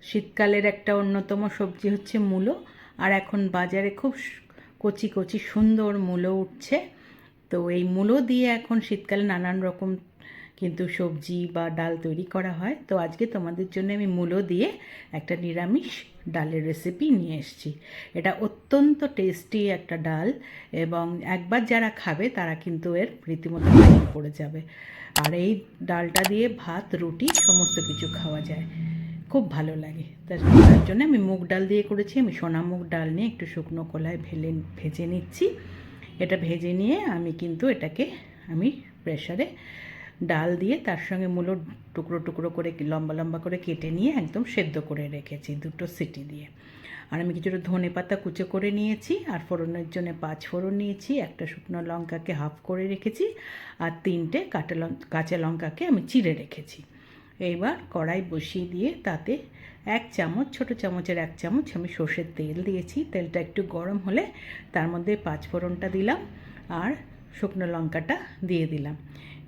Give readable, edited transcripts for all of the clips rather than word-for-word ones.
শীতকালের একটা অন্যতম সবজি হচ্ছে মূলো, আর এখন বাজারে খুব কচি কচি সুন্দর মূলো উঠছে। তো এই মূলো দিয়ে এখন শীতকালে নানান রকম কিন্তু সবজি বা ডাল তৈরি করা হয়। তো আজকে তোমাদের জন্য আমি মূলো দিয়ে একটা নিরামিষ ডালের রেসিপি নিয়ে এসেছি। এটা অত্যন্ত টেস্টি একটা ডাল, এবং একবার যারা খাবে তারা কিন্তু এর রীতিমতো প্রেমে পড়ে যাবে। আর এই ডালটা দিয়ে ভাত, রুটি সমস্ত কিছু খাওয়া যায়, খুব ভালো লাগে। তার জন্য আমি মুগ ডাল দিয়ে করেছি। আমি সোনা মুগ ডাল নিয়ে একটু শুকনো কলায় ভেজে নিচ্ছি। এটা ভেজে নিয়ে আমি কিন্তু এটাকে প্রেসারে ডাল দিয়ে তার সঙ্গে মূলো টুকরো টুকরো করে লম্বা লম্বা করে কেটে নিয়ে একদম সেদ্ধ করে রেখেছি 2টো সিটি দিয়ে। আর আমি কিছুটা ধনে পাতা কুচো করে নিয়েছি, আর ফোড়নের জন্য 5 ফোড়ন নিয়েছি, একটা শুকনো লঙ্কাকে হাফ করে রেখেছি, আর 3টে কাঁচা লঙ্কাকে আমি চিড়ে রেখেছি। এইবার কড়াই বসিয়ে দিয়ে তাতে 1 চামচ, ছোটো চামচের 1 চামচ আমি সর্ষের তেল দিয়েছি। তেলটা একটু গরম হলে তার মধ্যে 5 ফোড়নটা দিলাম আর শুকনো লঙ্কাটা দিয়ে দিলাম।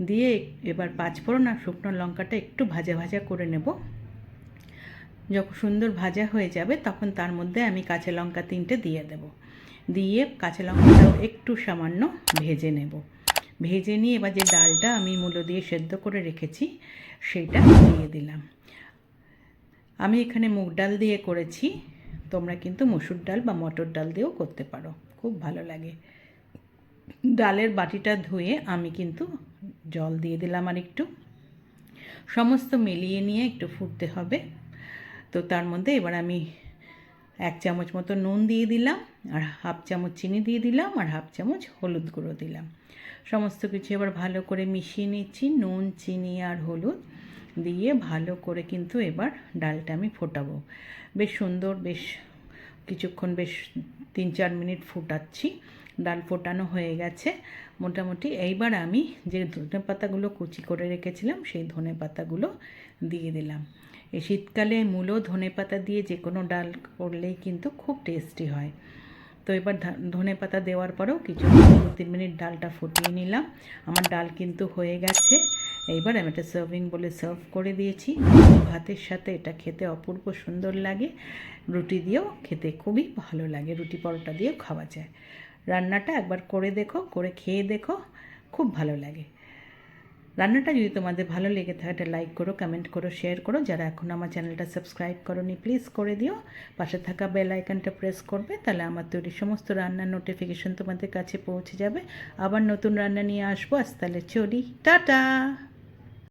দিয়ে এবার 5 ফোড়ন আর শুকনো লঙ্কাটা একটু ভাজা ভাজা করে নেব। যখন সুন্দর ভাজা হয়ে যাবে তখন তার মধ্যে আমি কাঁচা লঙ্কা 3টে দিয়ে দেব। দিয়ে কাঁচা লঙ্কাটাও একটু সামান্য ভেজে নেব। ভেজে নিয়ে এবার যে ডালটা আমি মূলো দিয়ে সেদ্ধ করে রেখেছি সেটা দিয়ে দিলাম। আমি এখানে মুগ ডাল দিয়ে করেছি, তোমরা কিন্তু মসুর ডাল বা মটর ডাল দিয়েও করতে পারো, খুব ভালো লাগে। ডালের বাটিটা ধুয়ে আমি কিন্তু জল দিয়ে দিলাম আর একটু, সমস্ত মিলিয়ে নিয়ে একটু ফুটতে হবে। তো তার মধ্যে এবার আমি 1 চামচ মতো নুন দিয়ে দিলাম, আর হাফ চামচ চিনি দিয়ে দিলাম, আর হাফ চামচ হলুদ গুঁড়ো দিলাম। সমস্ত কিছু এবার ভালো করে মিশিয়ে নিচ্ছি। নুন, চিনি আর হলুদ দিয়ে ভালো করে কিন্তু এবার ডালটা আমি ফোটাবো। বেশ সুন্দর, বেশ কিছুক্ষণ, বেশ 3-4 মিনিট ফোটাচ্ছি। ডাল ফোটানো হয়ে গেছে মোটামুটি। এইবার আমি যে ধনে পাতাগুলো কুচি করে রেখেছিলাম সেই ধনে পাতাগুলো দিয়ে দিলাম। এই শীতকালে মূলো ধনে পাতা দিয়ে যে কোনো ডাল করলেই কিন্তু খুব টেস্টি হয়। তো এবার ধনে পাতা দেওয়ার পরেও কিছু 2-3 মিনিট ডালটা ফুটিয়ে নিলাম। আমার ডাল কিন্তু হয়ে গেছে। এইবার আমি একটা সার্ভিং বলে সার্ভ করে দিয়েছি। ভাতের সাথে এটা খেতে অপূর্ব সুন্দর লাগে, রুটি দিয়েও খেতে খুবই ভালো লাগে, রুটি পরোটা দিয়েও খাওয়া যায়। রান্নাটা একবার করে দেখো, করে খেয়ে দেখো, খুব ভালো লাগে। রান্নাটা যদি তোমাদের ভালো লেগে থাকে একটা লাইক করো, কমেন্ট করো, শেয়ার করো। যারা এখন আমার চ্যানেলটা সাবস্ক্রাইব করোনি প্লিজ করে দিও। পাশে থাকা বেল আইকনটা প্রেস করবে, তাহলে আমার তৈরি সমস্ত রান্নার নোটিফিকেশন তোমাদের কাছে পৌঁছে যাবে। আবার নতুন রান্না নিয়ে আসবো। আজ তাহলে চলি, টাটা।